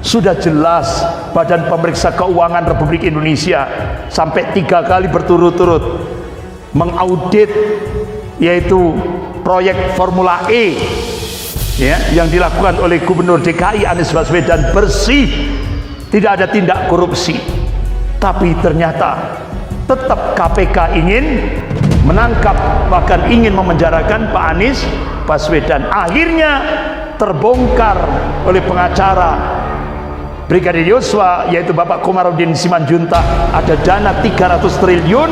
Sudah jelas Badan Pemeriksa Keuangan Republik Indonesia sampai 3 kali berturut-turut mengaudit yaitu proyek Formula E ya, yang dilakukan oleh Gubernur DKI Anies Baswedan bersih, tidak ada tindak korupsi. Tapi ternyata tetap KPK ingin menangkap, bahkan ingin memenjarakan Pak Anies Baswedan. Akhirnya terbongkar oleh pengacara Brigadir Yosua, yaitu Bapak Komarudin Simanjuntak, ada dana 300 triliun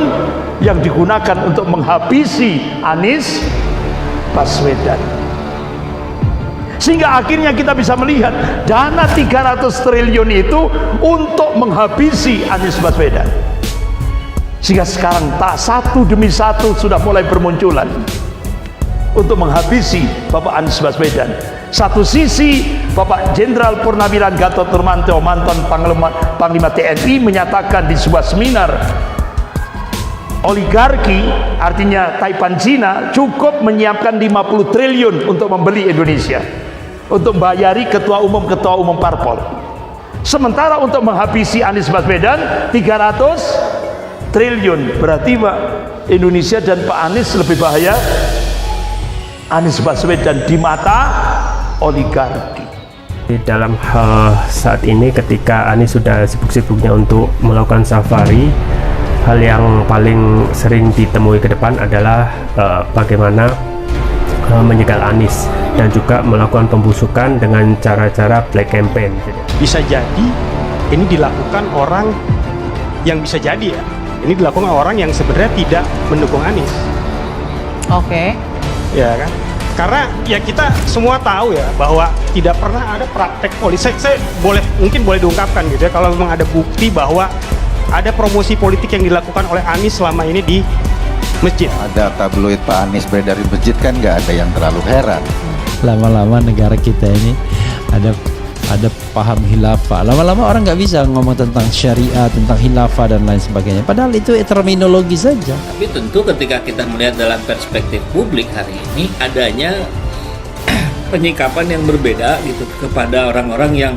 yang digunakan untuk menghabisi Anies Baswedan. Sehingga akhirnya kita bisa melihat dana 300 triliun itu untuk menghabisi Anies Baswedan. Sehingga sekarang tak satu demi satu sudah mulai bermunculan untuk menghabisi Bapak Anies Baswedan. Satu sisi Bapak Jenderal Purnawiran Gatot Nurmantio, mantan Panglima TNI, menyatakan di sebuah seminar, oligarki artinya Taipan Cina cukup menyiapkan 50 triliun untuk membeli Indonesia, untuk membayari ketua umum parpol. Sementara untuk menghabisi Anies Baswedan 300 triliun. Berarti Pak, Indonesia dan Pak Anies lebih bahaya Anies Baswedan di mata oligarki. Dalam hal saat ini ketika Anies sudah sibuk-sibuknya untuk melakukan safari, hal yang paling sering ditemui ke depan adalah bagaimana menjegal Anies dan juga melakukan pembusukan dengan cara-cara black campaign. Bisa jadi ini dilakukan orang yang bisa jadi ya, ini dilakukan orang yang sebenarnya tidak mendukung Anies. Oke. Ya kan? Karena ya kita semua tahu ya bahwa tidak pernah ada praktek politik. Saya mungkin boleh diungkapkan gitu ya, kalau memang ada bukti bahwa ada promosi politik yang dilakukan oleh Anies selama ini di masjid. Ada tabloid Pak Anies beredar di masjid kan nggak ada yang terlalu heran. Lama-lama negara kita ini ada paham khilafah. Lama-lama orang nggak bisa ngomong tentang syariah, tentang khilafah dan lain sebagainya. Padahal itu terminologi saja. Tapi tentu ketika kita melihat dalam perspektif publik hari ini, adanya penyikapan yang berbeda gitu kepada orang-orang yang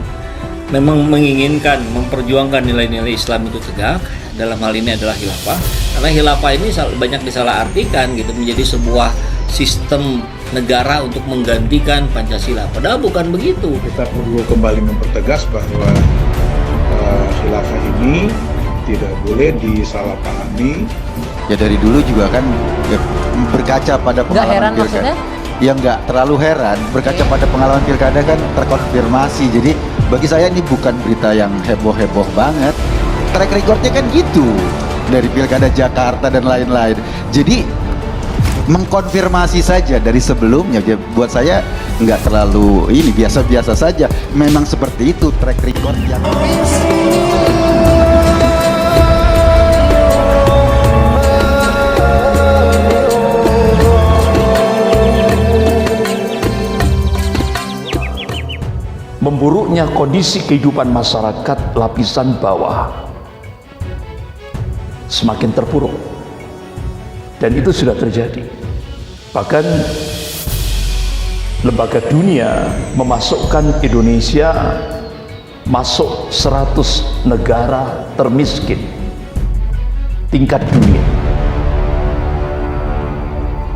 memang menginginkan memperjuangkan nilai-nilai Islam itu tegak. Dalam hal ini adalah khilafah. Karena khilafah ini banyak disalahartikan gitu menjadi sebuah sistem negara untuk menggantikan Pancasila. Padahal bukan begitu. Kita perlu kembali mempertegas bahwa khilafah ini tidak boleh disalahpahami. Ya dari dulu juga kan ya, berkaca pada pengalaman pilkada. Ya nggak terlalu heran, berkaca pada pengalaman pilkada kan terkonfirmasi. Jadi bagi saya ini bukan berita yang heboh-heboh banget. Track recordnya kan gitu dari pilkada Jakarta dan lain-lain. Jadi mengkonfirmasi saja dari sebelumnya. Buat saya nggak terlalu ini, biasa-biasa saja. Memang seperti itu track record yang memburuknya kondisi kehidupan masyarakat lapisan bawah semakin terpuruk, dan itu sudah terjadi. Bahkan lembaga dunia memasukkan Indonesia masuk 100 negara termiskin tingkat dunia.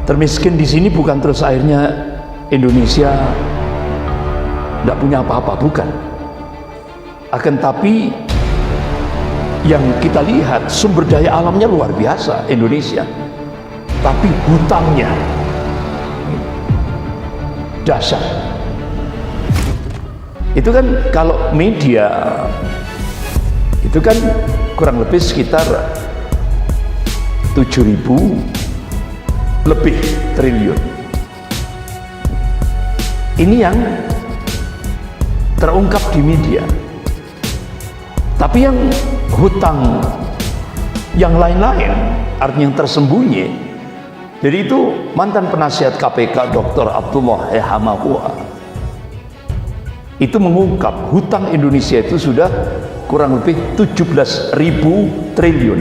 Termiskin di sini bukan terus akhirnya Indonesia tidak punya apa-apa, bukan. Akan tapi yang kita lihat sumber daya alamnya luar biasa Indonesia, tapi hutangnya dahsyat. Itu kan kalau media itu kan kurang lebih sekitar 7.000 lebih triliun. Ini yang terungkap di media. Tapi yang hutang yang lain-lain, artinya yang tersembunyi. Jadi itu mantan penasihat KPK Dr. Abdullah Hamahua itu mengungkap hutang Indonesia itu sudah kurang lebih 17.000 triliun.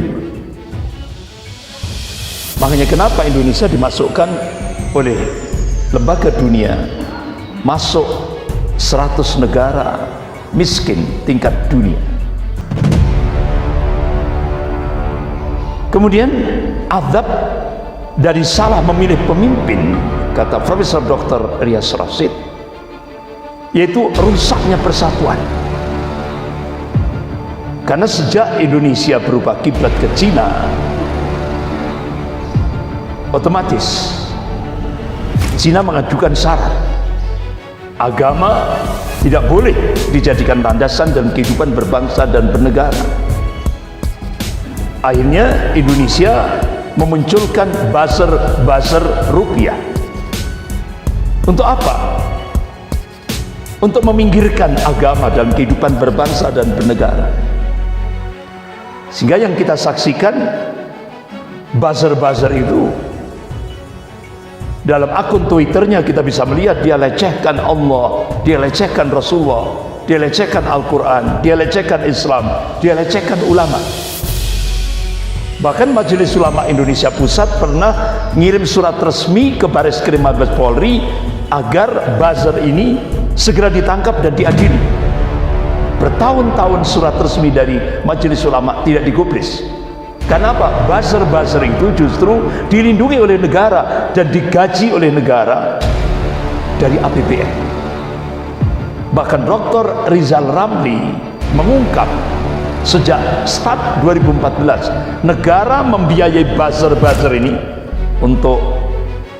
Makanya kenapa Indonesia dimasukkan oleh lembaga dunia masuk 100 negara miskin tingkat dunia. Kemudian azab dari salah memilih pemimpin, kata Profesor Dr. Rias Rasid, yaitu rusaknya persatuan. Karena sejak Indonesia berubah kiblat ke Cina, otomatis Cina mengajukan syarat agama tidak boleh dijadikan landasan dalam kehidupan berbangsa dan bernegara. Akhirnya Indonesia memunculkan buzzer rupiah. Untuk apa? Untuk meminggirkan agama dalam kehidupan berbangsa dan bernegara. Sehingga yang kita saksikan buzzer itu dalam akun Twitternya kita bisa melihat dia lecehkan Allah, dia lecehkan Rasulullah, dia lecehkan Al-Quran, dia lecehkan Islam, dia lecehkan ulama. Bahkan Majelis Ulama Indonesia Pusat pernah ngirim surat resmi ke Bareskrim Mabes Polri agar buzzer ini segera ditangkap dan diadili. Bertahun-tahun surat resmi dari Majelis Ulama tidak digubris. Karena apa? Buzzer itu justru dilindungi oleh negara dan digaji oleh negara dari APBN. Bahkan Dr. Rizal Ramli mengungkap sejak start 2014 negara membiayai buzzer ini untuk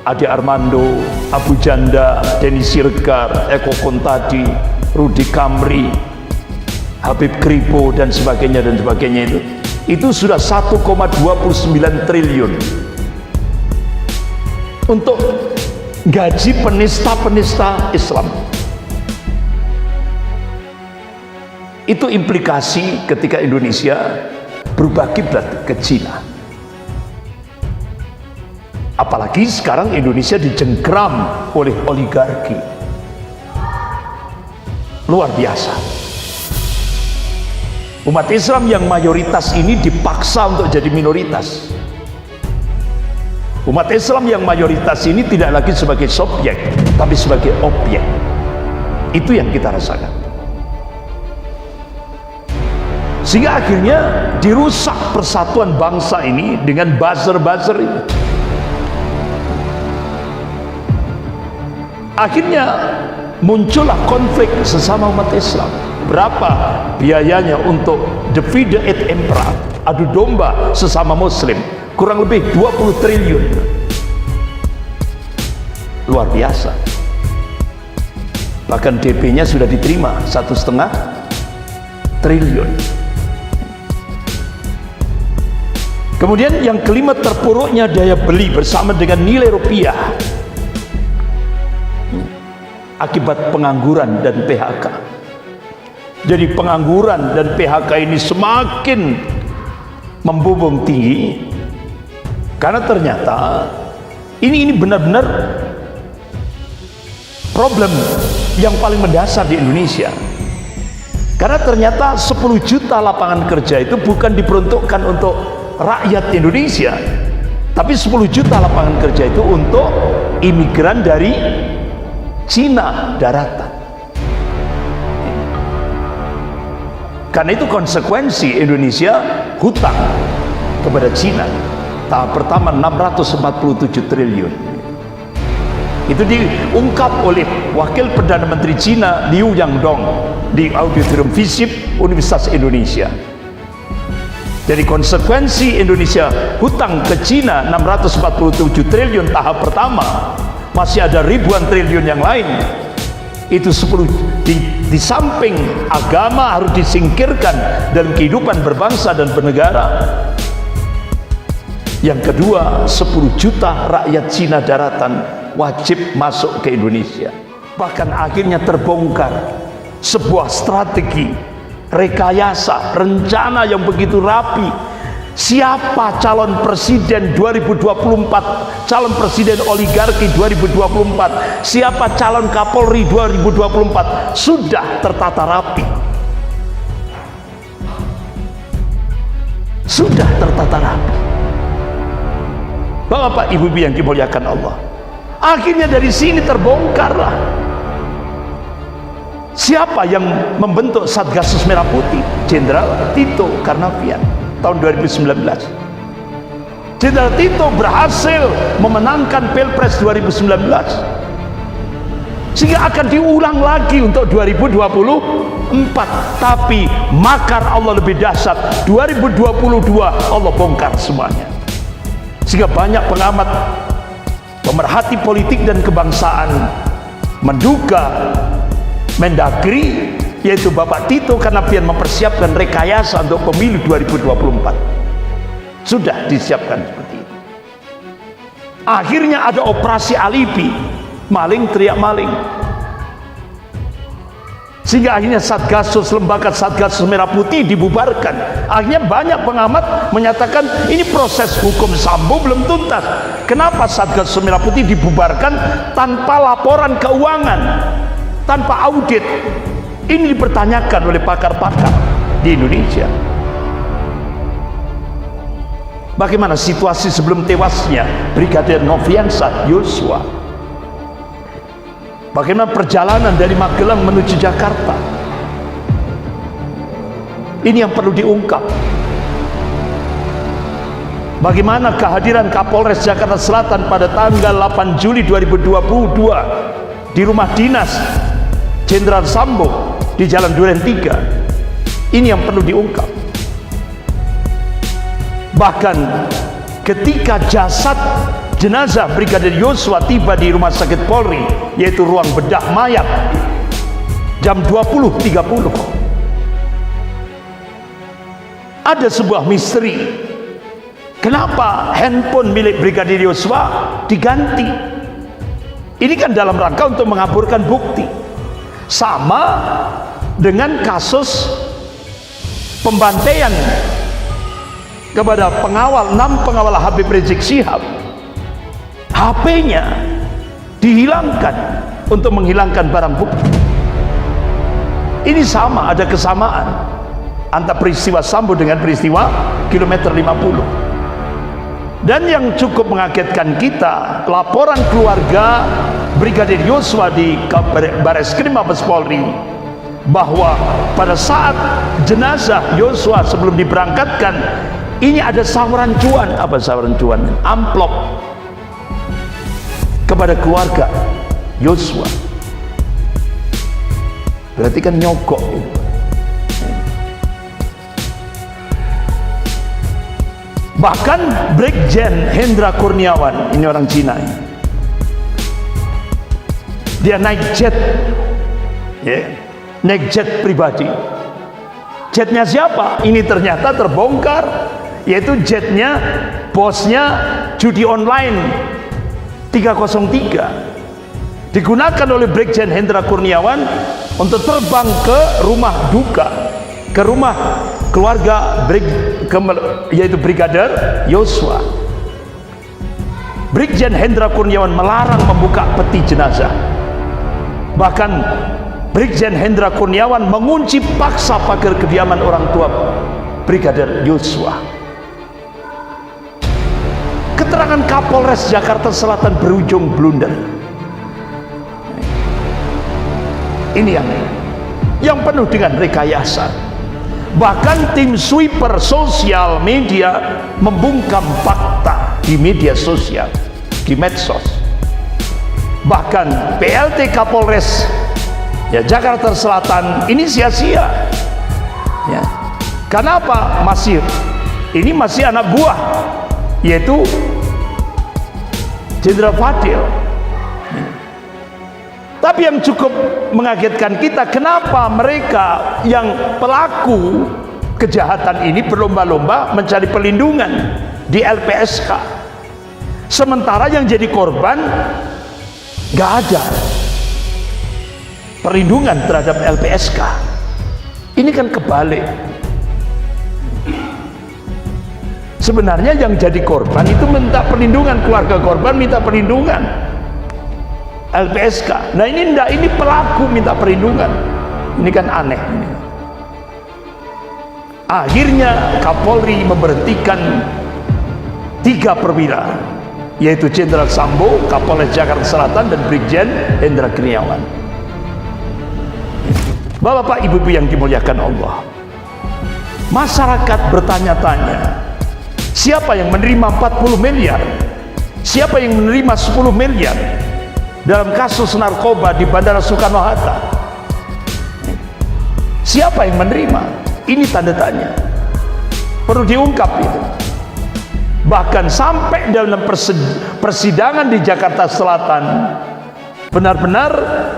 Ade Armando, Abu Janda, Denny Siregar, Eko Kontadi, Rudi Kamri, Habib Kripo dan sebagainya itu sudah 1,29 triliun untuk gaji penista-penista Islam. Itu implikasi ketika Indonesia berubah kiblat ke Cina. Apalagi sekarang Indonesia dijengkram oleh oligarki. Luar biasa. Umat Islam yang mayoritas ini dipaksa untuk jadi minoritas. Umat Islam yang mayoritas ini tidak lagi sebagai subjek, tapi sebagai objek. Itu yang kita rasakan. Sehingga akhirnya dirusak persatuan bangsa ini dengan buzzer ini. Akhirnya muncullah konflik sesama umat Islam. Berapa biayanya untuk divide et impera, adu domba sesama muslim? Kurang lebih 20 triliun. Luar biasa. Bahkan DP-nya sudah diterima 1,5 triliun. Kemudian yang kelima, terpuruknya daya beli bersama dengan nilai rupiah akibat pengangguran dan PHK. Jadi pengangguran dan PHK ini semakin membumbung tinggi karena ternyata ini benar-benar problem yang paling mendasar di Indonesia. Karena ternyata 10 juta lapangan kerja itu bukan diperuntukkan untuk rakyat Indonesia, tapi 10 juta lapangan kerja itu untuk imigran dari Cina daratan. Karena itu konsekuensi Indonesia hutang kepada Cina. Tahap pertama 647 triliun. Itu diungkap oleh Wakil Perdana Menteri Cina Liu Yangdong di Auditorium FISIP Universitas Indonesia. Jadi konsekuensi Indonesia hutang ke Cina 647 triliun tahap pertama, masih ada ribuan triliun yang lain. Itu 10 di samping agama harus disingkirkan dalam kehidupan berbangsa dan bernegara. Yang kedua, 10 juta rakyat Cina daratan wajib masuk ke Indonesia. Bahkan akhirnya terbongkar sebuah strategi, rekayasa, rencana yang begitu rapi. Siapa calon presiden 2024, calon presiden oligarki 2024, siapa calon Kapolri 2024, sudah tertata rapi. Sudah tertata rapi. Bapak Ibu yang dimuliakan Allah, akhirnya dari sini terbongkarlah Siapa yang membentuk Satgasus Merah Putih? Jenderal Tito Karnavian tahun 2019. Jenderal Tito berhasil memenangkan Pilpres 2019, sehingga akan diulang lagi untuk 2024. Tapi makar Allah lebih dahsyat. 2022 Allah bongkar semuanya, sehingga banyak pengamat, pemerhati politik dan kebangsaan menduga Mendagri, yaitu Bapak Tito Karnavian, mempersiapkan rekayasa untuk pemilu 2024. Sudah disiapkan seperti itu. Akhirnya ada operasi alibi, maling teriak maling, sehingga akhirnya Satgasus, lembaga Satgasus Merah Putih dibubarkan. Akhirnya banyak pengamat menyatakan ini proses hukum Sambo belum tuntas. Kenapa Satgasus Merah Putih dibubarkan tanpa laporan keuangan, tanpa audit? Ini dipertanyakan oleh pakar-pakar di Indonesia. Bagaimana situasi sebelum tewasnya Brigadir Nofriansah Yosua? Bagaimana perjalanan dari Magelang menuju Jakarta? Ini yang perlu diungkap. Bagaimana kehadiran Kapolres Jakarta Selatan pada tanggal 8 Juli 2022 di rumah dinas Jenderal Sambo di Jalan Duren 3? Ini yang perlu diungkap. Bahkan ketika jasad jenazah Brigadir Yosua tiba di Rumah Sakit Polri, yaitu ruang bedah mayat, jam 20.30, ada sebuah misteri. Kenapa handphone milik Brigadir Yosua diganti? Ini kan dalam rangka untuk mengaburkan bukti. Sama dengan kasus pembantaian kepada pengawal, 6 pengawal Habib Rizik Syihab. HP-nya dihilangkan untuk menghilangkan barang bukti. Ini sama, ada kesamaan antara peristiwa Sambo dengan peristiwa kilometer 50. Dan yang cukup mengagetkan kita, laporan keluarga Brigadir Yosua di Bareskrim Mabes Polri, bahwa pada saat jenazah Yosua sebelum diberangkatkan, ini ada saweran cuan. Apa saweran cuan? Amplop kepada keluarga Yosua. Berarti kan nyogok itu. Bahkan Brigjen Hendra Kurniawan, ini orang Cina ini, dia naik jet, naik jet pribadi. Jetnya siapa? Ini ternyata terbongkar, yaitu jetnya bosnya judi online 303, digunakan oleh Brigjen Hendra Kurniawan untuk terbang ke rumah duka, ke rumah keluarga yaitu Brigadir Yosua. Brigjen Hendra Kurniawan melarang membuka peti jenazah. Bahkan Brigjen Hendra Kurniawan mengunci paksa pagar kediaman orang tua Brigadir Yosua. Keterangan Kapolres Jakarta Selatan berujung blunder. Ini yang penuh dengan rekayasa. Bahkan tim sweeper sosial media membungkam fakta di media sosial, di medsos. Bahkan PLT Kapolres Jakarta Selatan ini sia-sia. Kenapa? Ini masih anak buah, yaitu Jenderal Fadil. Tapi yang cukup mengagetkan kita, kenapa mereka yang pelaku kejahatan ini berlomba-lomba mencari perlindungan di LPSK, sementara yang jadi korban nggak ada perlindungan terhadap LPSK. Ini kan kebalik. Sebenarnya yang jadi korban itu minta perlindungan, keluarga korban minta perlindungan, LPSK. Nah ini enggak, ini pelaku minta perlindungan. Ini kan aneh ini. Akhirnya Kapolri memberhentikan 3 perwira, yaitu Jenderal Sambo, Kapolres Jakarta Selatan, dan Brigjen Hendra Kurniawan. Bapak Ibu yang dimuliakan Allah, masyarakat bertanya-tanya, siapa yang menerima 40 miliar? Siapa yang menerima 10 miliar dalam kasus narkoba di Bandara Soekarno-Hatta? Siapa yang menerima? Ini tanda tanya. Perlu diungkap itu. Bahkan sampai dalam persidangan di Jakarta Selatan, benar-benar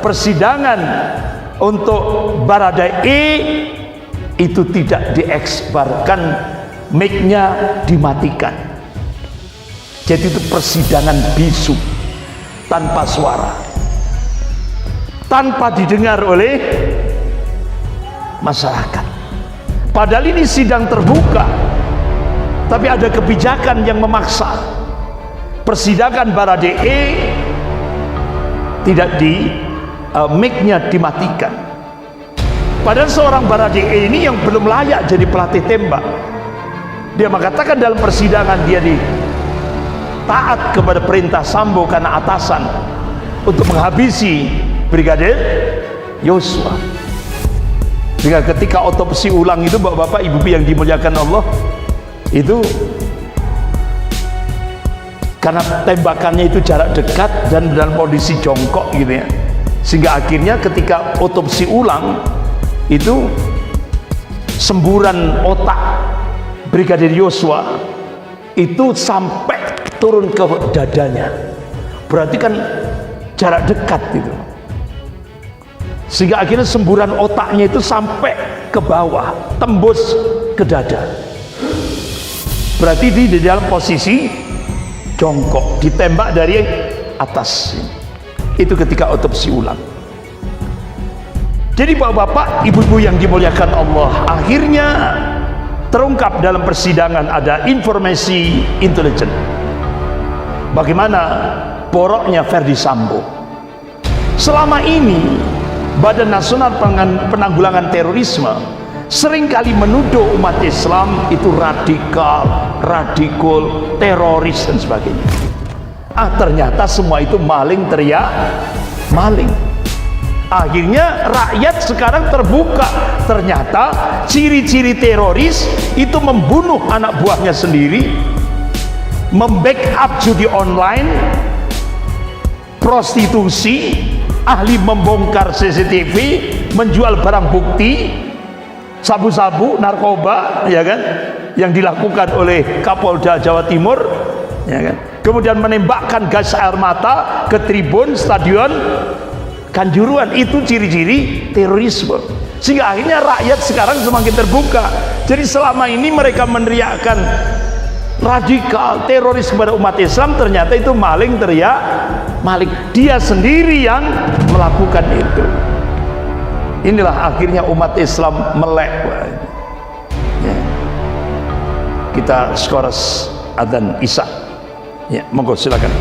persidangan untuk Baradae itu tidak dieksbarkan, mic-nya dimatikan. Jadi itu persidangan bisu, tanpa suara, tanpa didengar oleh masyarakat. Padahal ini sidang terbuka, tapi ada kebijakan yang memaksa. Persidangan Baradae tidak mic-nya dimatikan. Padahal seorang Baradae ini yang belum layak jadi pelatih tembak. Dia mengatakan dalam persidangan dia taat kepada perintah Sambo karena atasan untuk menghabisi Brigadir Yosua. Sehingga ketika otopsi ulang itu, bapak-bapak, ibu yang dimuliakan Allah, itu karena tembakannya itu jarak dekat dan dalam kondisi jongkok gitu ya, sehingga akhirnya ketika otopsi ulang itu semburan otak Brigadir Yosua itu sampai turun ke dadanya, berarti kan jarak dekat gitu, sehingga akhirnya semburan otaknya itu sampai ke bawah, tembus ke dada, berarti di dalam posisi jongkok, ditembak dari atas. Itu ketika otopsi ulang. Jadi bapak-bapak, ibu-ibu yang dimuliakan Allah, akhirnya terungkap dalam persidangan ada informasi intelijen bagaimana boroknya Verdi Sambo. Selama ini Badan Nasional Penanggulangan Terorisme seringkali menuduh umat Islam itu radikal, teroris dan sebagainya. Ternyata semua itu maling teriak maling. Akhirnya rakyat sekarang terbuka, ternyata ciri-ciri teroris itu membunuh anak buahnya sendiri, membackup judi online, prostitusi, ahli membongkar CCTV, menjual barang bukti, sabu-sabu, narkoba, ya kan, yang dilakukan oleh Kapolda Jawa Timur, ya kan, kemudian menembakkan gas air mata ke tribun stadion Kanjuruhan. Itu ciri-ciri terorisme. Sehingga akhirnya rakyat sekarang semakin terbuka. Jadi selama ini mereka meneriakkan radikal, teroris kepada umat Islam, ternyata itu maling teriak maling. Dia sendiri yang melakukan itu. Inilah akhirnya umat Islam melek. Ya. Kita skors adzan Isya. Ya, monggo silakan.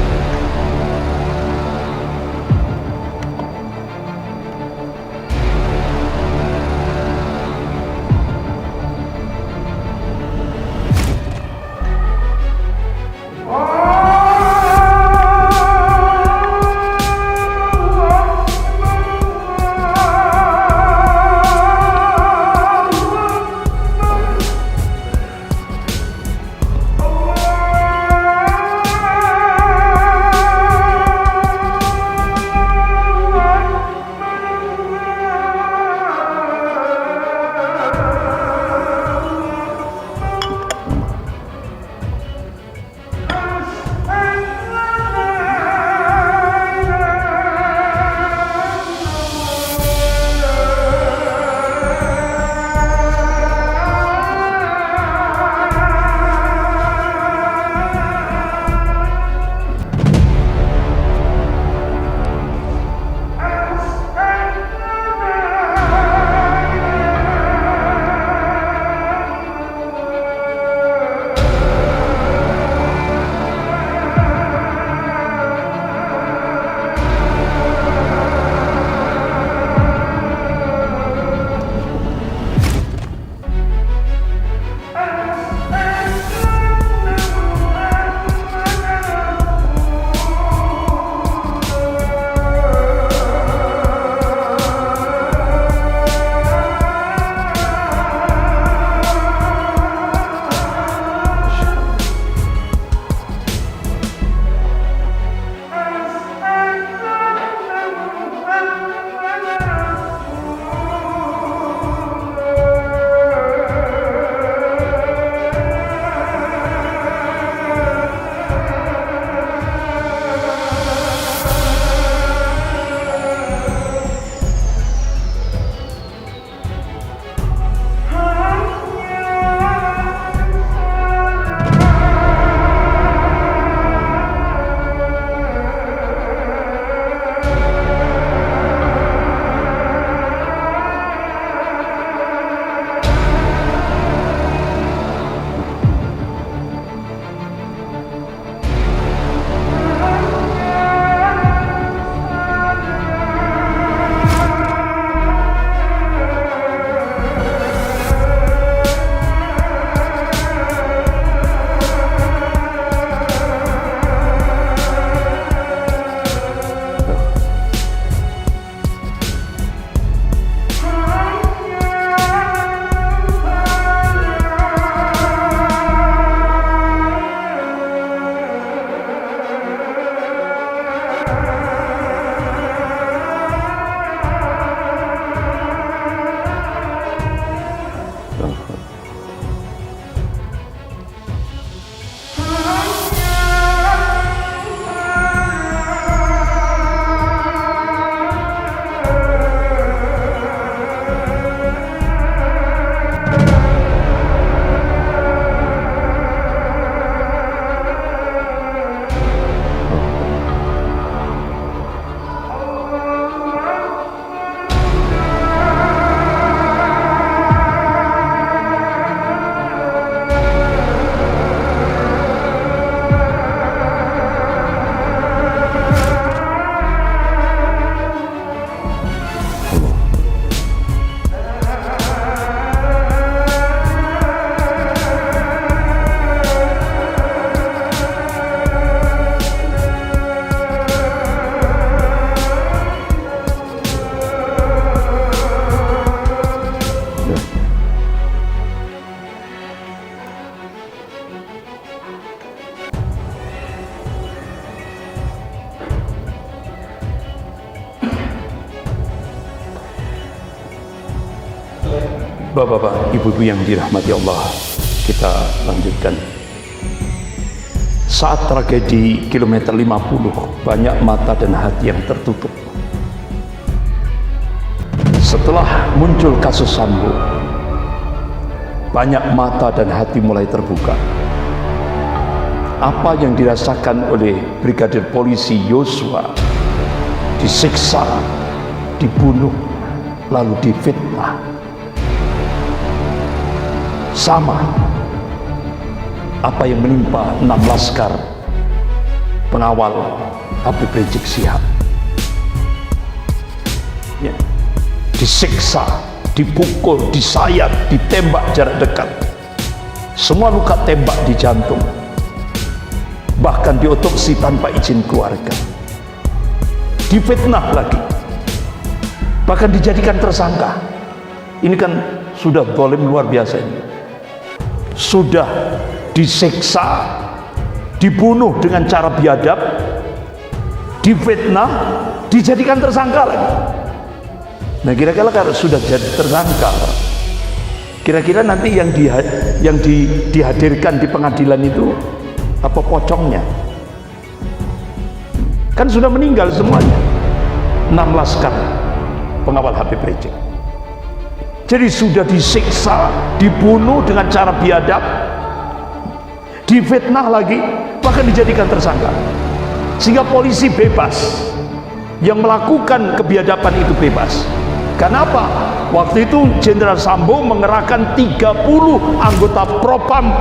Bapak-bapak, ibu-ibu yang dirahmati Allah, kita lanjutkan. Saat tragedi kilometer 50, banyak mata dan hati yang tertutup. Setelah muncul kasus Sambo, banyak mata dan hati mulai terbuka. Apa yang dirasakan oleh Brigadir Polisi Yosua, disiksa, dibunuh, lalu difitnah, sama apa yang menimpa 6 laskar pengawal Habib Rizik Syihab. Ya. Disiksa, dipukul, disayat, ditembak jarak dekat, semua luka tembak di jantung, bahkan diotopsi tanpa izin keluarga, difitnah lagi, bahkan dijadikan tersangka. Ini kan sudah zalim luar biasa ini. Sudah disiksa, dibunuh dengan cara biadab, difitnah, dijadikan tersangka lagi. Nah, kira-kira kalau sudah jadi tersangka, kira-kira nanti yang dihadirkan di pengadilan itu apa pocongnya? Kan sudah meninggal semuanya, 6 laskar pengawal Habib Rizik. Jadi sudah disiksa, dibunuh dengan cara biadab, difitnah lagi, bahkan dijadikan tersangka, sehingga polisi bebas, yang melakukan kebiadaban itu bebas. Kenapa? Waktu itu Jenderal Sambo mengerahkan 30 anggota Propam.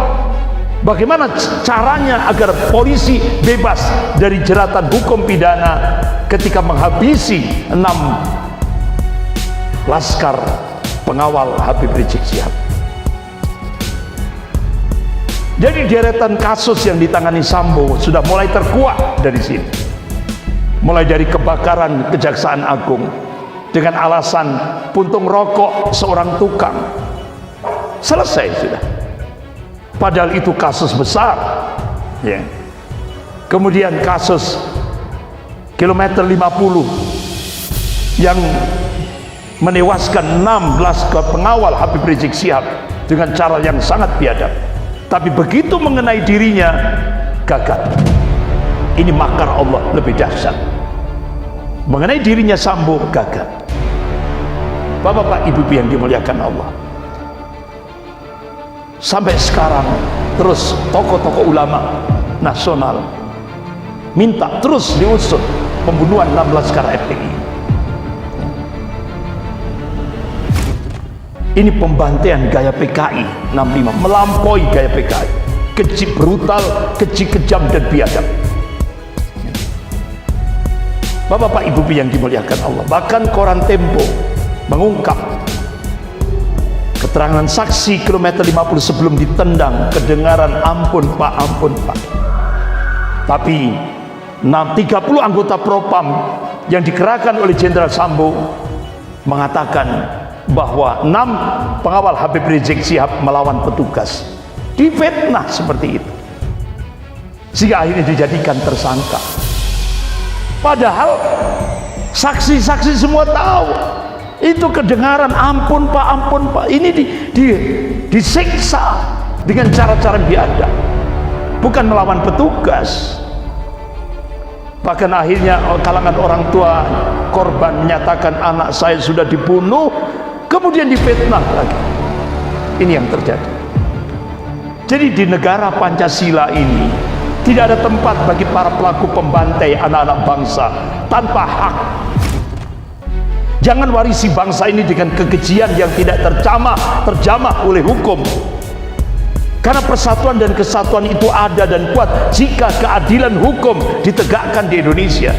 Bagaimana caranya agar polisi bebas dari jeratan hukum pidana ketika menghabisi 6 laskar pengawal Habib Rizik Syihab? Jadi deretan kasus yang ditangani Sambo sudah mulai terkuak dari sini. Mulai dari kebakaran Kejaksaan Agung dengan alasan puntung rokok seorang tukang, selesai sudah. Padahal itu kasus besar, ya. Kemudian kasus kilometer 50 yang menewaskan 6 laskar pengawal Habib Rizik Syihab dengan cara yang sangat biadab. Tapi begitu mengenai dirinya, gagal. Ini makar Allah lebih dahsyat. Mengenai dirinya Sambo, gagal. Bapak-bapak, ibu-ibu yang dimuliakan Allah, sampai sekarang terus tokoh-tokoh ulama nasional minta terus diusut pembunuhan 6 laskar FPI. Ini pembantaian gaya PKI 65, melampaui gaya PKI, keji, brutal, keji, kejam dan biadab. Bapak-bapak, ibu-ibu yang dimuliakan Allah, bahkan koran Tempo mengungkap keterangan saksi kilometer 50 sebelum ditendang, kedengaran ampun Pak, ampun Pak. Tapi 30 anggota Propam yang dikerahkan oleh Jenderal Sambo mengatakan bahwa 6 pengawal Habib Rizik Syihab melawan petugas, difitnah seperti itu, sehingga akhirnya dijadikan tersangka. Padahal saksi-saksi semua tahu itu kedengaran ampun Pak, ini disiksa dengan cara-cara biadab, bukan melawan petugas. Bahkan akhirnya kalangan orang tua korban menyatakan anak saya sudah dibunuh, kemudian difitnah lagi. Ini yang terjadi. Jadi di negara Pancasila ini tidak ada tempat bagi para pelaku pembantai anak-anak bangsa tanpa hak. Jangan warisi bangsa ini dengan kekejian yang tidak terjamah oleh hukum. Karena persatuan dan kesatuan itu ada dan kuat jika keadilan hukum ditegakkan di Indonesia.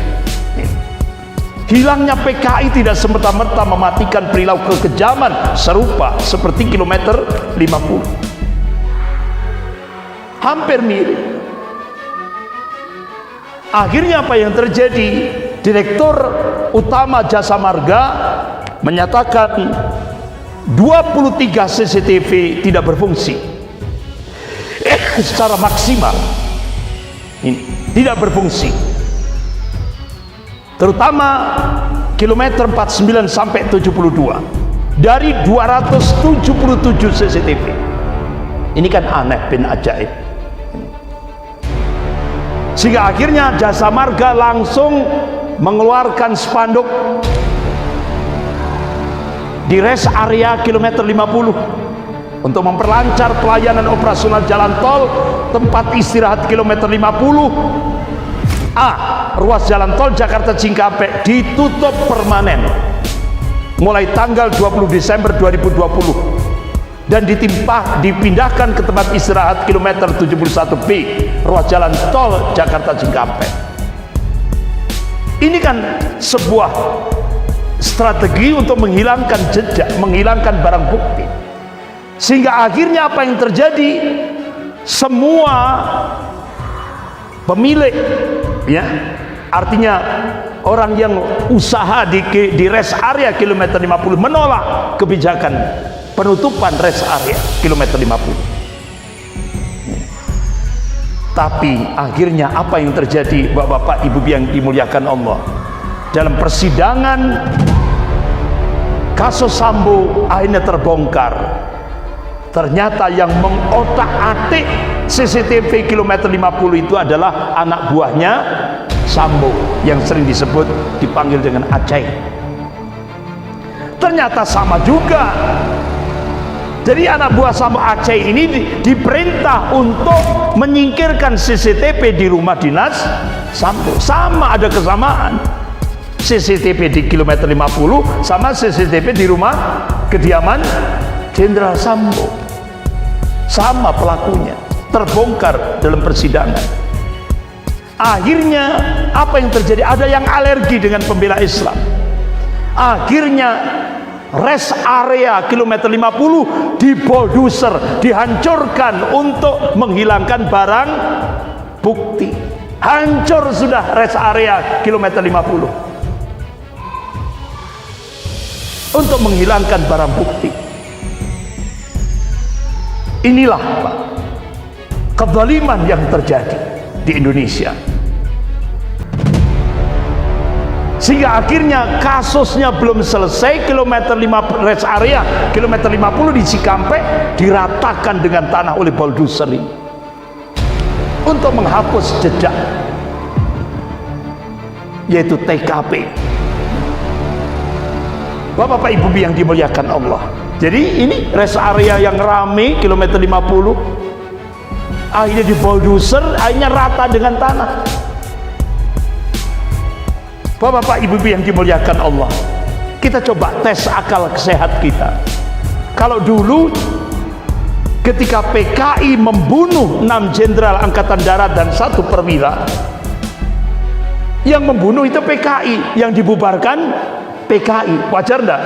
Hilangnya PKI tidak semerta-merta mematikan perilaku kekejaman serupa seperti kilometer 50. Hampir mirip. Akhirnya apa yang terjadi? Direktur Utama Jasa Marga menyatakan 23 CCTV tidak berfungsi secara maksimal. Ini tidak berfungsi, terutama kilometer 49 sampai 72. dari 277 CCTV. Ini kan aneh bin ajaib. Sehingga akhirnya Jasa Marga langsung mengeluarkan spanduk di rest area kilometer 50 untuk memperlancar pelayanan operasional jalan tol. Tempat istirahat kilometer 50 A, ruas jalan tol Jakarta Cikampek ditutup permanen mulai tanggal 20 Desember 2020 dan dipindahkan ke tempat istirahat kilometer 71B ruas jalan tol Jakarta Cikampek. Ini kan sebuah strategi untuk menghilangkan jejak, menghilangkan barang bukti, sehingga akhirnya apa yang terjadi, semua pemilik, ya, artinya orang yang usaha di rest area kilometer 50 menolak kebijakan penutupan rest area kilometer 50. Tapi akhirnya apa yang terjadi, Bapak-bapak, Ibu yang dimuliakan Allah, dalam persidangan kasus Sambo akhirnya terbongkar. Ternyata yang mengotak-atik CCTV kilometer 50 itu adalah anak buahnya Sambo yang sering disebut dipanggil dengan Aceh. Ternyata sama juga. Jadi anak buah Sambo Aceh ini diperintah untuk menyingkirkan CCTV di rumah dinas Sambo. Sama, ada kesamaan. CCTV di kilometer 50 sama CCTV di rumah kediaman Jenderal Sambo. Sama pelakunya, terbongkar dalam persidangan. Akhirnya apa yang terjadi? Ada yang alergi dengan pembela Islam. Akhirnya rest area kilometer 50 dibulldozer, dihancurkan untuk menghilangkan barang bukti. Hancur sudah rest area kilometer 50 untuk menghilangkan barang bukti. Inilah, Pak, kezaliman yang terjadi di Indonesia. Sehingga akhirnya kasusnya belum selesai, kilometer 5 rest area kilometer 50 di Cikampek diratakan dengan tanah oleh bulldozer ini untuk menghapus jejak, yaitu TKP. Bapak-bapak, Ibu yang dimuliakan Allah, jadi ini rest area yang rame kilometer 50 akhirnya di bulldozer, akhirnya rata dengan tanah. Bapak-bapak, Ibu yang dimuliakan Allah, kita coba tes akal sehat kita. Kalau dulu ketika PKI membunuh 6 jenderal angkatan darat dan 1 perwira, yang membunuh itu PKI, yang dibubarkan PKI, wajar enggak?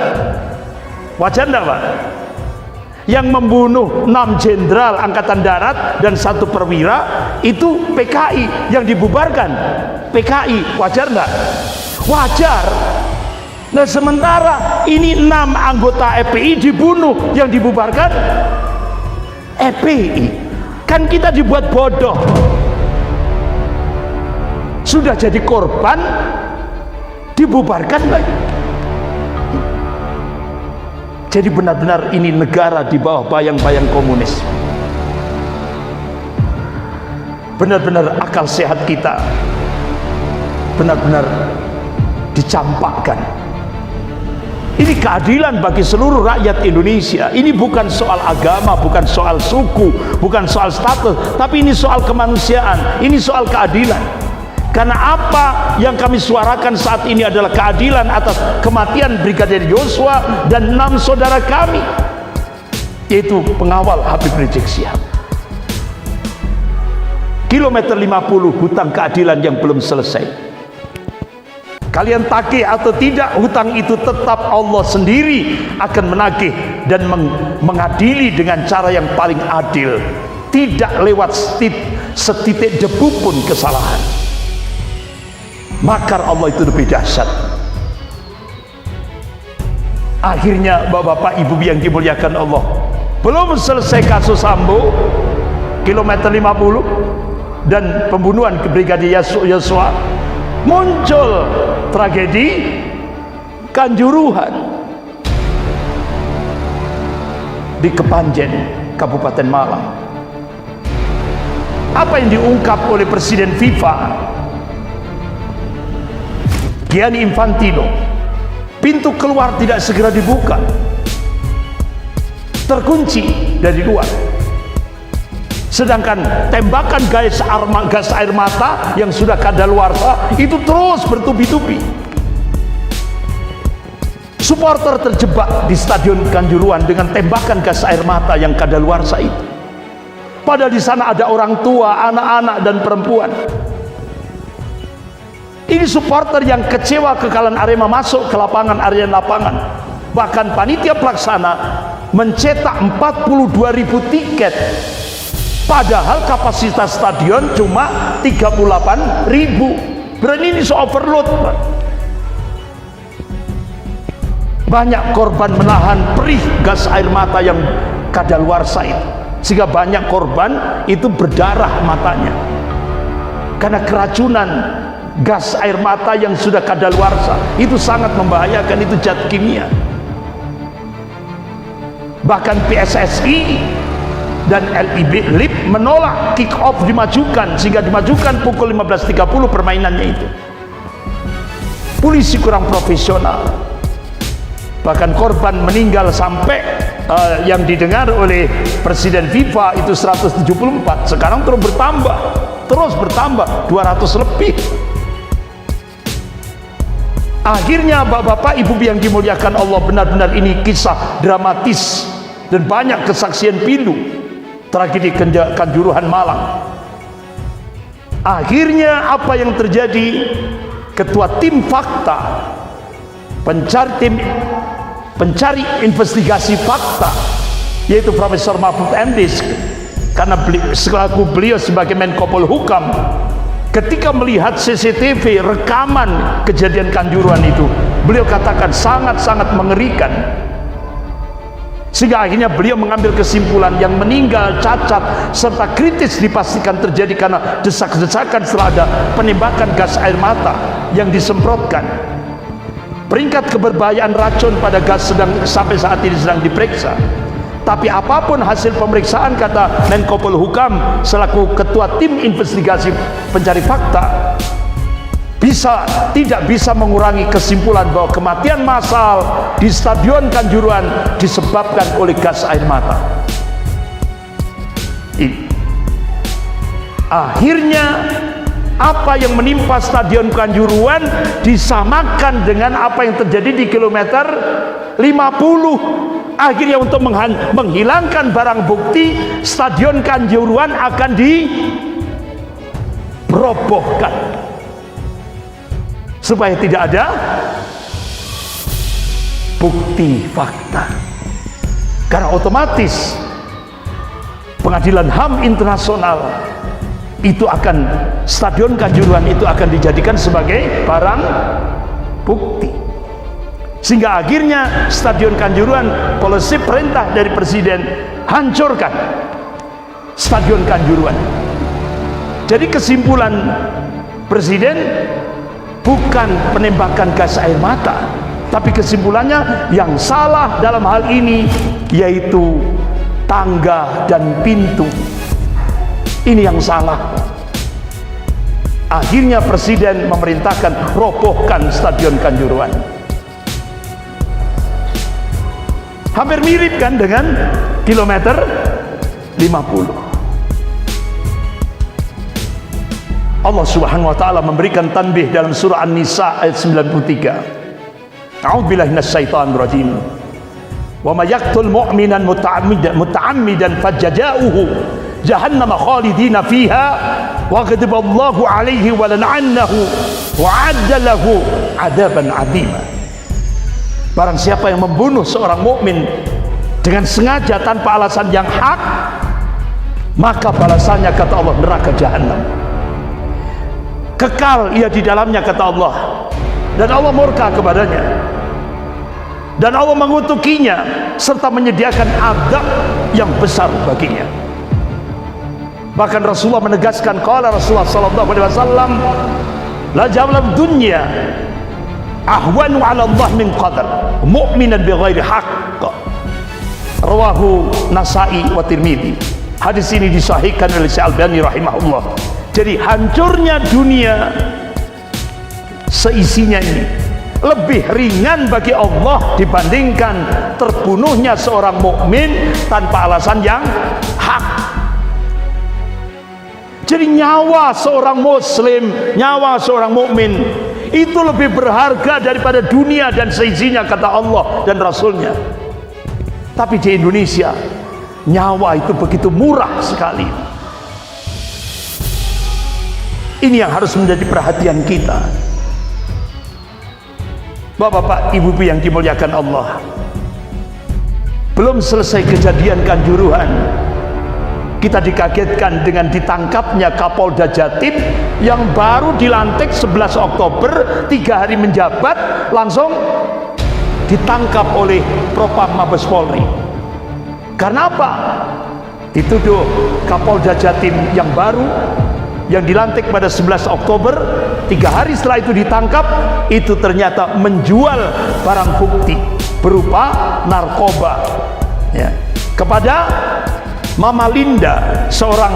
Wajar enggak, Pak? Yang membunuh 6 jenderal angkatan darat dan 1 perwira itu PKI, yang dibubarkan PKI, wajar enggak? Wajar. Nah, sementara ini 6 anggota FPI dibunuh, yang dibubarkan FPI. Kan kita dibuat bodoh, sudah jadi korban dibubarkan lagi. Jadi benar-benar ini negara di bawah bayang-bayang komunis. Benar-benar akal sehat kita benar-benar dicampakkan. Ini keadilan bagi seluruh rakyat Indonesia. Ini bukan soal agama, bukan soal suku, bukan soal status, tapi ini soal kemanusiaan, ini soal keadilan. Karena apa yang kami suarakan saat ini adalah keadilan atas kematian Brigadir Yosua dan 6 saudara kami, yaitu pengawal Habib Rizik Syihab. Kilometer 50 hutang keadilan yang belum selesai. Kalian tagih atau tidak, hutang itu tetap Allah sendiri akan menagih dan mengadili dengan cara yang paling adil, tidak lewat setitik debu pun kesalahan. Makar Allah itu lebih dahsyat. Akhirnya Bapak-bapak, Ibu yang dimuliakan Allah, belum selesai kasus Sambo kilometer 50 dan pembunuhan Brigadir Yosua, muncul tragedi Kanjuruhan. di Kepanjen, Kabupaten Malang. Apa yang diungkap oleh Presiden FIFA Gianni Infantino? Pintu keluar tidak segera dibuka, terkunci dari luar. Sedangkan tembakan gas air mata yang sudah kadaluarsa itu terus bertubi-tubi. Supporter terjebak di Stadion Kanjuruhan dengan tembakan gas air mata yang kadaluarsa itu. Padahal di sana ada orang tua, anak-anak dan perempuan. Ini supporter yang kecewa kekalahan Arema masuk ke lapangan lapangan. Bahkan panitia pelaksana mencetak 42.000 tiket. Padahal kapasitas stadion cuma 38.000. Berarti ini overload, Pak. Banyak korban menahan perih gas air mata yang kadaluarsa itu, sehingga banyak korban itu berdarah matanya karena keracunan gas air mata yang sudah kadaluarsa. Itu sangat membahayakan, itu zat kimia. Bahkan PSSI dan LIB menolak kick off dimajukan, sehingga dimajukan pukul 15.30 permainannya itu. Polisi kurang profesional. Bahkan korban meninggal sampai yang didengar oleh Presiden FIFA itu 174, sekarang terus bertambah 200 lebih. Akhirnya bapak-bapak, ibu yang dimuliakan Allah, benar-benar ini kisah dramatis dan banyak kesaksian pilu tragedi Kanjuruhan Malang. Akhirnya apa yang terjadi? Ketua tim fakta, pencari investigasi fakta, yaitu Profesor Mahfud MD, karena selaku beliau sebagai Menko Polhukam, ketika melihat CCTV rekaman kejadian Kanjuruhan itu, beliau katakan sangat-sangat mengerikan. Sehingga akhirnya beliau mengambil kesimpulan yang meninggal, cacat, serta kritis dipastikan terjadi karena desak-desakan setelah ada penembakan gas air mata yang disemprotkan. Peringkat keberbahayaan racun pada gas sampai saat ini sedang diperiksa. Tapi apapun hasil pemeriksaan, kata Menko Polhukam selaku ketua tim investigasi pencari fakta, tidak bisa mengurangi kesimpulan bahwa kematian massal di Stadion Kanjuruhan disebabkan oleh gas air mata. Akhirnya apa yang menimpa Stadion Kanjuruhan disamakan dengan apa yang terjadi di kilometer 50. Akhirnya untuk menghilangkan barang bukti, Stadion Kanjuruhan akan dirobohkan supaya tidak ada bukti fakta. Karena otomatis Pengadilan HAM Internasional itu akan, Stadion Kanjuruhan itu akan dijadikan sebagai barang bukti. Sehingga akhirnya Stadion Kanjuruhan, polisi perintah dari Presiden, hancurkan Stadion Kanjuruhan. Jadi kesimpulan Presiden bukan penembakan gas air mata, tapi kesimpulannya yang salah dalam hal ini yaitu tangga dan pintu. Ini yang salah. Akhirnya Presiden memerintahkan robohkan Stadion Kanjuruhan. Hampir mirip kan dengan kilometer 50. Allah Subhanahu wa taala memberikan tanbih dalam surah An-Nisa ayat 93. A'udzubillahi minasyaitonir rajim. Wa may yaqtul mu'minan muta'ammidan fajza'uhu jahannam khalidina fiha wa ghadiballahu 'alaihi wa lan'anahu wa 'adda lahu 'adaban 'azima. Barang siapa yang membunuh seorang mukmin dengan sengaja tanpa alasan yang hak, maka balasannya, kata Allah, neraka jahanam. Kekal ia di dalamnya, kata Allah, dan Allah murka kepadanya, dan Allah mengutukinya serta menyediakan azab yang besar baginya. Bahkan Rasulullah menegaskan, qala Rasulullah sallallahu alaihi wasallam, la jawlab dunya ahwanu 'ala Allah min qadar mu'minan bighairi haqq. Rawahu Nasai wa Tirmidzi. Hadis ini disahihkan oleh Syekh Albani rahimahullah. Jadi hancurnya dunia seisinya ini lebih ringan bagi Allah dibandingkan terbunuhnya seorang mukmin tanpa alasan yang hak. Jadi nyawa seorang muslim, nyawa seorang mukmin itu lebih berharga daripada dunia dan seisinya, kata Allah dan Rasulnya. Tapi di Indonesia nyawa itu begitu murah sekali. Ini yang harus menjadi perhatian kita. Bapak-bapak, ibu-ibu yang dimuliakan Allah, belum selesai kejadian Kanjuruhan, kita dikagetkan dengan ditangkapnya Kapolda Jatim yang baru dilantik 11 Oktober, 3 hari menjabat langsung ditangkap oleh Propam Mabes Polri. Karena apa? Dituduh Kapolda Jatim yang baru yang dilantik pada 11 Oktober, 3 hari setelah itu ditangkap, itu ternyata menjual barang bukti berupa narkoba ya, kepada Mama Linda, seorang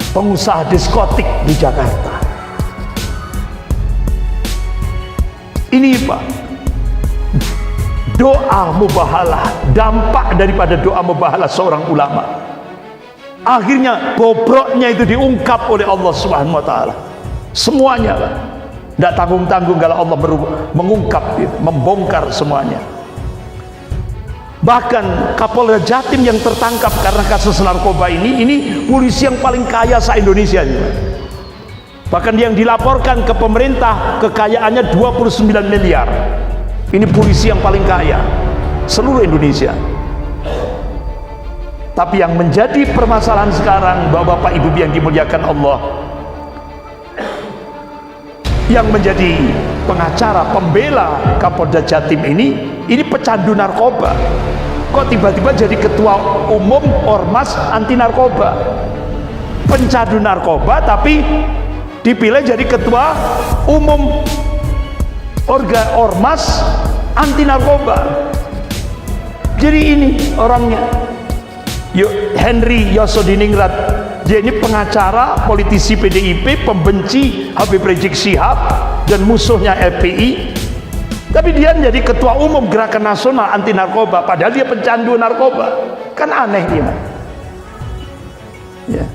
pengusaha diskotik di Jakarta. Ini Pak, doa mubahalah, dampak daripada doa mubahalah seorang ulama. Akhirnya bobroknya itu diungkap oleh Allah Subhanahu wa taala. Semuanya Pak. Tidak tanggung-tanggung kalau Allah mengungkap, membongkar semuanya. Bahkan Kapolda Jatim yang tertangkap karena kasus narkoba ini polisi yang paling kaya se-Indonesia. Bahkan yang dilaporkan ke pemerintah kekayaannya 29 miliar. Ini polisi yang paling kaya seluruh Indonesia. Tapi yang menjadi permasalahan sekarang, Bapak-bapak, Ibu yang dimuliakan Allah, yang menjadi pengacara pembela Kapolda Jatim ini pecandu narkoba. Kok tiba-tiba jadi ketua umum Ormas anti narkoba, pencandu narkoba, tapi dipilih jadi ketua umum Ormas anti narkoba. Jadi ini orangnya Henry Yosodiningrat, dia ini pengacara, politisi PDIP, pembenci Habib Rizik Syihab dan musuhnya FPI. Tapi dia menjadi ketua umum Gerakan Nasional Anti Narkoba, padahal dia pencandu narkoba. Kan aneh dia. Ya.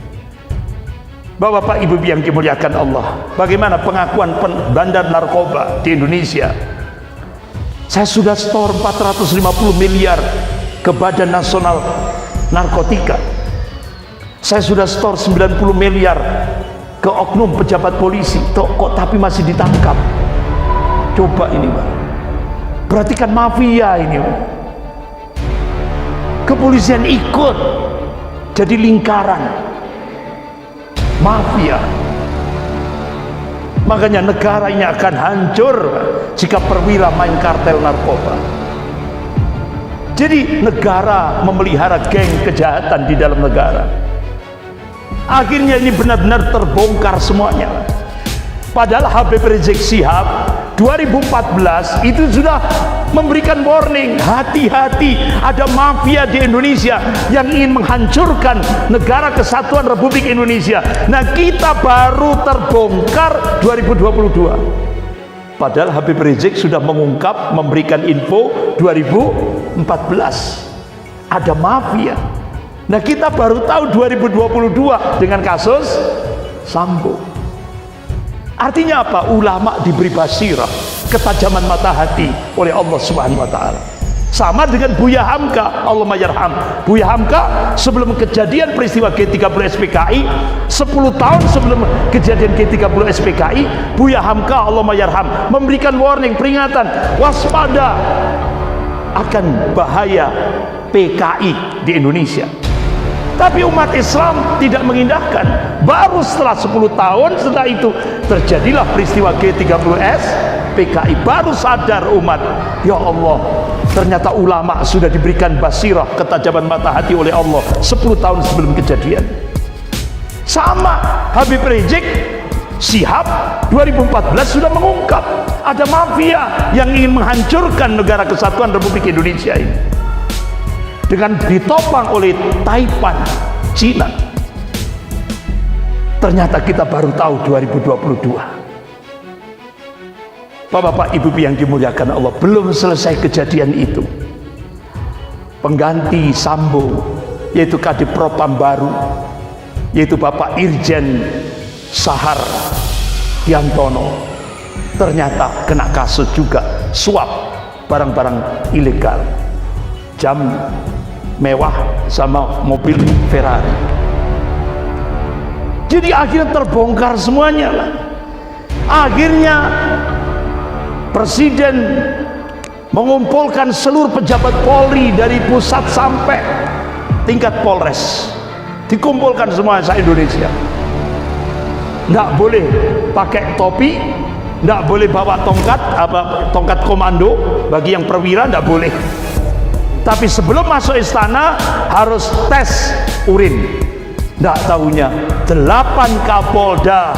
Bapak-bapak, Ibu yang dimuliakan Allah, bagaimana pengakuan bandar narkoba di Indonesia? Saya sudah store 450 miliar ke Badan Nasional Narkotika. Saya sudah store 90 miliar ke oknum pejabat polisi. Kok tapi masih ditangkap? Coba ini Pak, berarti kan mafia ini Pak. Kepolisian ikut jadi lingkaran mafia. Makanya negara ini akan hancur jika perwira main kartel narkoba. Jadi negara memelihara geng kejahatan di dalam negara. Akhirnya ini benar-benar terbongkar semuanya. Padahal Habib Rizik Syihab 2014 itu sudah memberikan warning, hati-hati, ada mafia di Indonesia yang ingin menghancurkan negara kesatuan Republik Indonesia. Nah, kita baru terbongkar 2022. Padahal Habib Rizik sudah mengungkap, memberikan info 2014 ada mafia. Nah, kita baru tahu 2022 dengan kasus Sambo. Artinya apa? Ulama diberi basirah, ketajaman mata hati oleh Allah Subhanahu wa taala. Sama dengan Buya Hamka, Allahumma yarham. Buya Hamka sebelum kejadian peristiwa G30 SPKI, 10 tahun sebelum kejadian G30 SPKI, Buya Hamka, Allahumma yarham, memberikan warning, peringatan, waspada akan bahaya PKI di Indonesia. Tapi umat Islam tidak mengindahkan. Baru setelah 10 tahun setelah itu terjadilah peristiwa G30S PKI. Baru sadar umat, ya Allah, ternyata ulama sudah diberikan basirah, ketajaman mata hati oleh Allah 10 tahun sebelum kejadian. Sama Habib Rizik Syihab 2014 sudah mengungkap ada mafia yang ingin menghancurkan negara kesatuan Republik Indonesia ini. dengan ditopang oleh Taipan, Cina. Ternyata kita baru tahu 2022. Bapak-bapak, ibu yang dimuliakan Allah, belum selesai kejadian itu. Pengganti Sambo, yaitu Kadif Propam baru, yaitu Bapak Irjen Sahar Yantono, ternyata kena kasus juga suap barang-barang ilegal, jam mewah sama mobil Ferrari. Jadi akhirnya terbongkar semuanya lah. Akhirnya Presiden mengumpulkan seluruh pejabat Polri dari pusat sampai tingkat Polres, dikumpulkan semua se-Indonesia. Nggak boleh pakai topi, nggak boleh bawa tongkat komando bagi yang perwira, nggak boleh. Tapi sebelum masuk istana harus tes urin. Nggak tahunya 8 Kapolda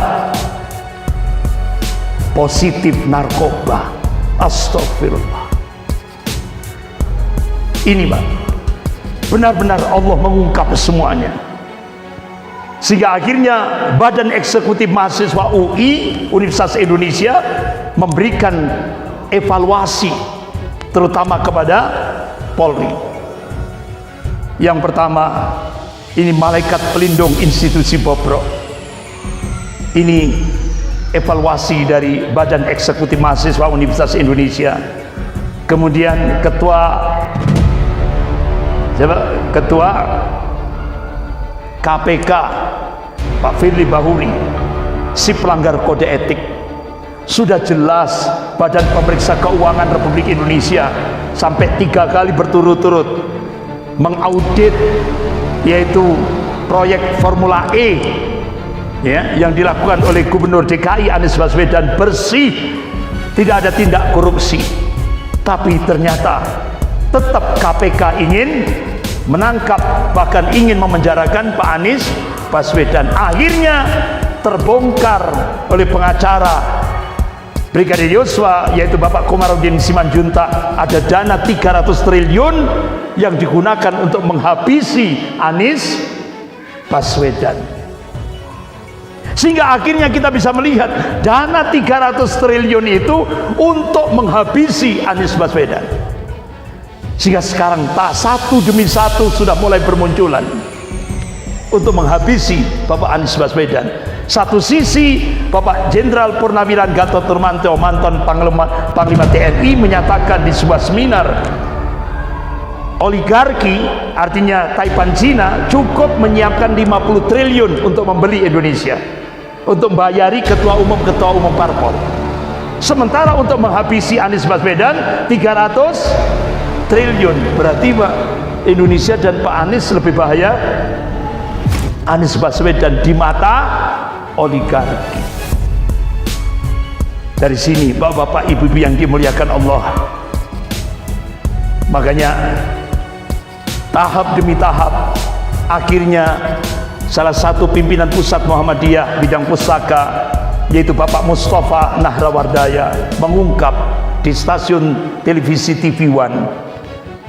positif narkoba. Astagfirullah. Ini Pak, benar-benar Allah mengungkap semuanya. Sehingga akhirnya Badan Eksekutif Mahasiswa UI Universitas Indonesia memberikan evaluasi terutama kepada Polri. Yang pertama, ini malaikat pelindung institusi bobrok. Ini evaluasi dari Badan Eksekutif Mahasiswa Universitas Indonesia. Kemudian Ketua KPK Pak Firly Bahuri, si pelanggar kode etik. Sudah jelas Badan Pemeriksa Keuangan Republik Indonesia sampai 3 kali berturut-turut mengaudit, yaitu proyek Formula E ya, yang dilakukan oleh Gubernur DKI Anies Baswedan, bersih, tidak ada tindak korupsi. Tapi ternyata tetap KPK ingin menangkap, bahkan ingin memenjarakan Pak Anies Baswedan. Akhirnya terbongkar oleh pengacara Brigadir Yosua, yaitu Bapak Komarudin Simanjuntak, ada dana 300 triliun yang digunakan untuk menghabisi Anies Baswedan. Sehingga akhirnya kita bisa melihat dana 300 triliun itu untuk menghabisi Anies Baswedan. Sehingga sekarang satu demi satu sudah mulai bermunculan untuk menghabisi Bapak Anies Baswedan. Satu sisi Bapak Jenderal Purnawiran Gatot Nurmantio, mantan Panglima TNI, menyatakan di sebuah seminar, oligarki artinya Taipan Cina cukup menyiapkan 50 triliun untuk membeli Indonesia, untuk membayari ketua umum parpol. Sementara untuk menghabisi Anies Baswedan 300 triliun. Berarti Pak, Indonesia dan Pak Anies lebih bahaya Anies Baswedan di mata oligarki. Dari sini bapak-bapak, ibu-ibu yang dimuliakan Allah, makanya tahap demi tahap akhirnya salah satu pimpinan pusat Muhammadiyah bidang pustaka, yaitu Bapak Mustafa Nahrawardaya, mengungkap di stasiun televisi TV One,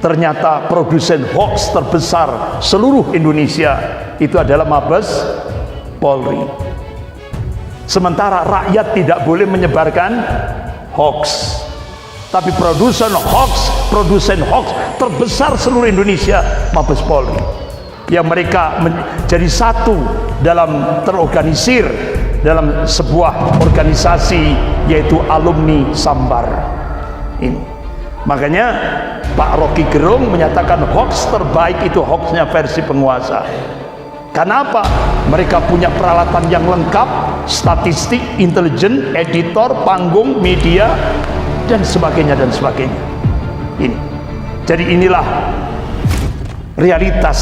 ternyata produsen hoax terbesar seluruh Indonesia itu adalah Mabes Polri. Sementara rakyat tidak boleh menyebarkan hoax, tapi produsen hoax terbesar seluruh Indonesia Mabes Polri, yang mereka menjadi satu dalam terorganisir dalam sebuah organisasi, yaitu alumni Sambar ini. Makanya Pak Rocky Gerung menyatakan hoax terbaik itu hoaxnya versi penguasa. Kenapa? Mereka punya peralatan yang lengkap, statistik, intelijen, editor, panggung, media, dan sebagainya dan sebagainya. Ini. Jadi inilah realitas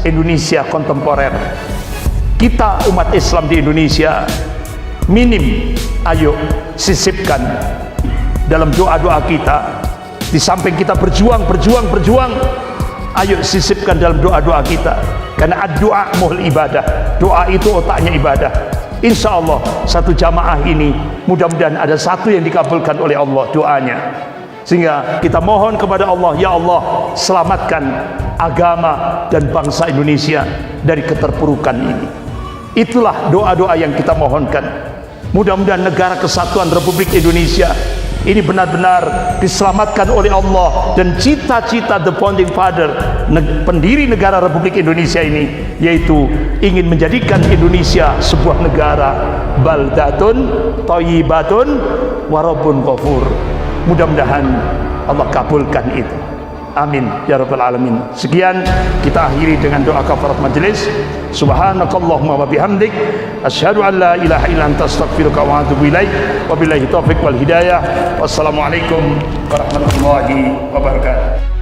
Indonesia kontemporer. Kita umat Islam di Indonesia minim, ayo sisipkan dalam doa-doa kita. Di samping kita berjuang, ayo sisipkan dalam doa-doa kita. Karena doa muhul ibadah, doa itu otaknya ibadah. Insya Allah satu jamaah ini mudah-mudahan ada satu yang dikabulkan oleh Allah doanya. Sehingga kita mohon kepada Allah, ya Allah, selamatkan agama dan bangsa Indonesia dari keterpurukan ini. Itulah doa-doa yang kita mohonkan. Mudah-mudahan negara kesatuan Republik Indonesia ini benar-benar diselamatkan oleh Allah, dan cita-cita the founding father, pendiri negara Republik Indonesia ini, yaitu ingin menjadikan Indonesia sebuah negara baldatun thayyibatun wa rabbun ghafur. Mudah-mudahan Allah kabulkan itu. Amin ya rabbal alamin. Sekian kita akhiri dengan doa kafarat majelis. Subhanakallahumma wa bihamdik asyhadu an la ilaha illa anta astaghfiruka wa atubu ilaik. Wabillahi taufiq wal hidayah. Wassalamualaikum warahmatullahi wabarakatuh.